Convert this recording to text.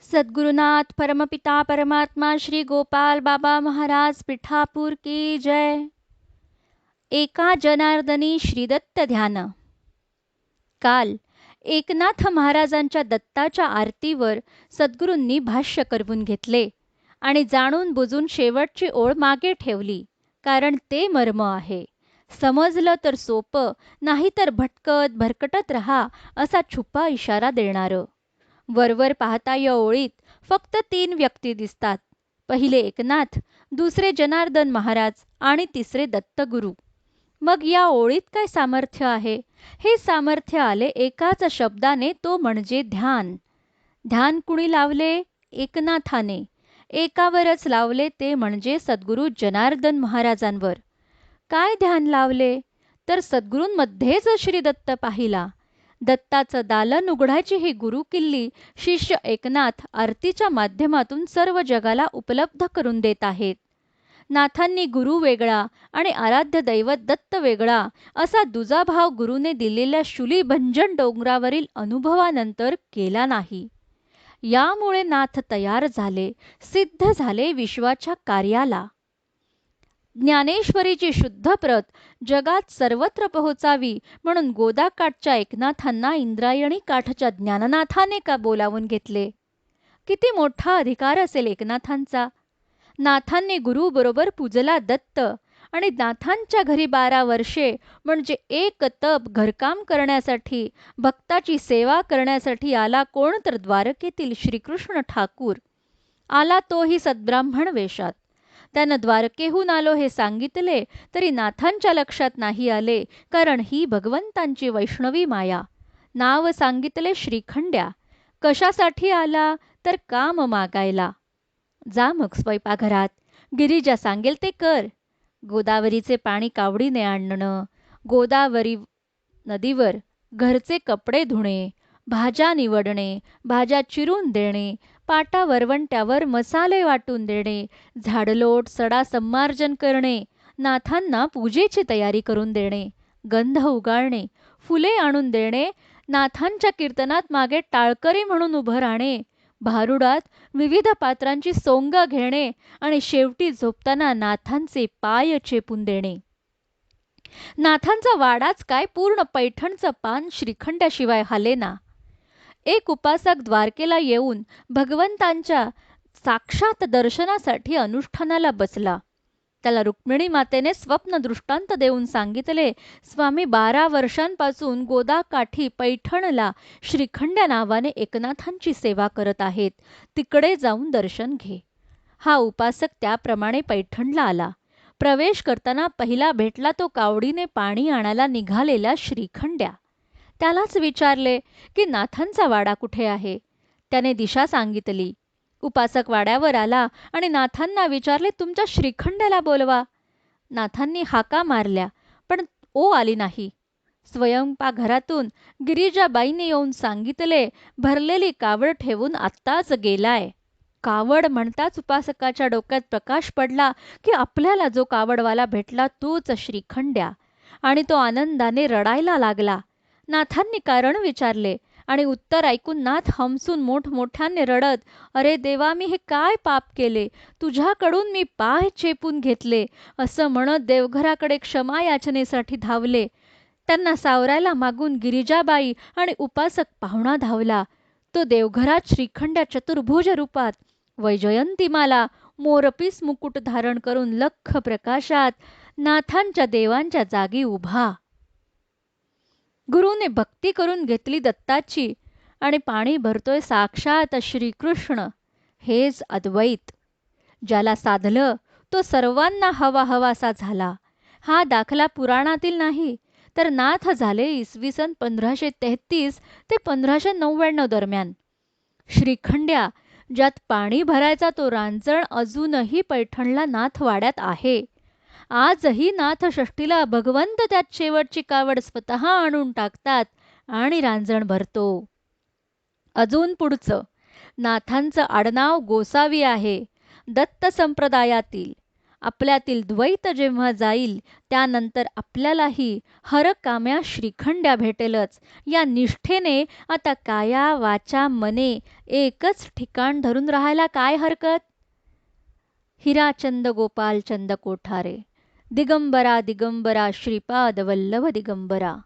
सद्गुरुनाथ परमपिता परमात्मा श्री गोपाल बाबा महाराज पिठापूर की जय. एका जनार्दनी श्रीदत्त ध्यान. काल एकनाथ महाराजांच्या दत्ताच्या आरतीवर सद्गुरूंनी भाष्य करवून घेतले आणि जाणून बुजून शेवटची ओळ मागे ठेवली, कारण ते मर्म आहे. समजलं तर सोपं, नाही तर भटकत भरकटत रहा असा छुपा इशारा देणारं. वरवर पाहता या ओळीत फक्त 3 व्यक्ती दिसतात. पहिले एकनाथ, दुसरे जनार्दन महाराज आणि तिसरे दत्तगुरू. मग या ओळीत काय सामर्थ्य आहे? हे सामर्थ्य आले एकाच शब्दाने, तो म्हणजे ध्यान. ध्यान कुणी लावले? एकनाथाने. एकावरच लावले, ते म्हणजे सद्गुरू जनार्दन महाराजांवर. काय ध्यान लावले? तर सद्गुरूंमध्येच श्री दत्त पाहिला. दत्ताचं दालन उघडायची ही गुरुकिल्ली शिष्य एकनाथ आरतीच्या माध्यमातून सर्व जगाला उपलब्ध करून देत आहेत. नाथांनी गुरु वेगळा आणि आराध्य दैवत दत्त वेगळा असा दुजाभाव गुरुने दिलेल्या शूलीभंजन डोंगरावरील अनुभवानंतर केला नाही. यामुळे नाथ तयार झाले, सिद्ध झाले विश्वाच्या कार्याला. ज्ञानेश्वरीची शुद्ध प्रत जगात सर्वत्र पोहोचावी म्हणून गोदाकाठच्या एकनाथांना इंद्रायणी काठच्या ज्ञाननाथाने का बोलावून घेतले? किती मोठा अधिकार असेल एकनाथांचा. नाथांनी गुरु बरोबर पूजला दत्त आणि नाथांच्या घरी 12 वर्षे म्हणजे एक तप घरकाम करण्यासाठी, भक्ताची सेवा करण्यासाठी आला कोण? तर द्वारकेतील श्रीकृष्ण ठाकूर आला, तोही सद्ब्राह्मण वेशात. त्यानं द्वारकेहून आलो हे सांगितले तरी नाथांच्या लक्षात नाही आले, कारण ही भगवंतांची वैष्णवी माया. नाव सांगितले श्रीखंड्या. कशासाठी आला? तर काम मागायला. जा मग स्वयंपाकघरात, गिरिजा सांगेल ते कर. गोदावरीचे पाणी कावडीने आणणं, गोदावरी नदीवर घरचे कपडे धुणे, भाज्या निवडणे, भाज्या चिरून देणे, पाटा वरवंट्यावर मसाले वाटून देणे, झाडलोट सडा संमार्जन करणे, नाथांना पूजेची तयारी करून देणे, गंध उगाळणे, फुले आणून देणे, नाथांच्या कीर्तनात मागे टाळकरी म्हणून उभं राहणे, भारुडात विविध पात्रांची सोंग घेणे आणि शेवटी झोपताना नाथांचे पाय चेपून देणे. नाथांचा वाडाच काय, पूर्ण पैठणचं पान श्रीखंड्याशिवाय हालेना. एक उपासक द्वारकेला येऊन भगवंतांच्या साक्षात दर्शनासाठी अनुष्ठानाला बसला. त्याला रुक्मिणी मातेने स्वप्न दृष्टांत देऊन सांगितले, स्वामी 12 वर्षांपासून गोदाकाठी पैठणला श्रीखंड्या नावाने एकनाथांची सेवा करत आहेत. तिकडे जाऊन दर्शन घे. हा उपासक त्याप्रमाणे पैठणला आला. प्रवेश करताना पहिला भेटला तो कावडीने पाणी आणायला निघालेला श्रीखंड्या. त्यालाच विचारले की नाथांचा वाडा कुठे आहे. त्याने दिशा सांगितली. उपासक वाड्यावर आला आणि नाथांना विचारले, तुमच्या श्रीखंड्याला बोलवा. नाथांनी हाका मारल्या, पण ओ आली नाही. स्वयंपाकघरातून गिरिजाबाईने येऊन सांगितले, भरलेली कावड ठेवून आत्ताच गेलाय. कावड म्हणताच उपासकाच्या डोक्यात प्रकाश पडला की आपल्याला जो कावडवाला भेटला तोच श्रीखंड्या, आणि तो आनंदाने रडायला लागला. नाथांनी कारण विचारले आणि उत्तर ऐकून नाथ हमसून मोठमोठ्याने रडत, अरे देवा, मी हे काय पाप केले? तुझ्याकडून मी पाय चेपून घेतले, असं म्हणत देवघराकडे क्षमा याचनेसाठी धावले. त्यांना सावरायला मागून गिरिजाबाई आणि उपासक पाहुणा धावला. तो देवघरात श्रीखंड्या चतुर्भुज रूपात, वैजयंतीमाला, मोरपीस मुकुट धारण करून लख प्रकाशात नाथांच्या देवांच्या जागी उभा. गुरुने भक्ती करून घेतली दत्ताची आणि पाणी भरतोय साक्षात श्रीकृष्ण. हेच अद्वैत. ज्याला साधलं तो सर्वांना हवा हवासा झाला. हा दाखला पुराणातील नाही, तर नाथ झाले इसवी सन 1533 ते 1599 दरम्यान. श्रीखंड्या, ज्यात पाणी भरायचा तो रांजण अजूनही पैठणला नाथवाड्यात आहे. आजही नाथषष्ठीला भगवंत त्यात शेवटची कावड स्वतः आणून टाकतात आणि रांजण भरतो. अजून पुढचं, नाथांचं आडनाव गोसावी आहे. दत्त संप्रदायातील आपल्यातील द्वैत जेव्हा जाईल त्यानंतर आपल्यालाही हरकाम्या श्रीखंड्या भेटेलच. या निष्ठेने आता काया वाचा मने एकच ठिकाण धरून राहायला काय हरकत? हिराचंद गोपालचंद कोठारे. दिगंबरा दिगंबरा श्रीपाद वल्लभ दिगंबरा.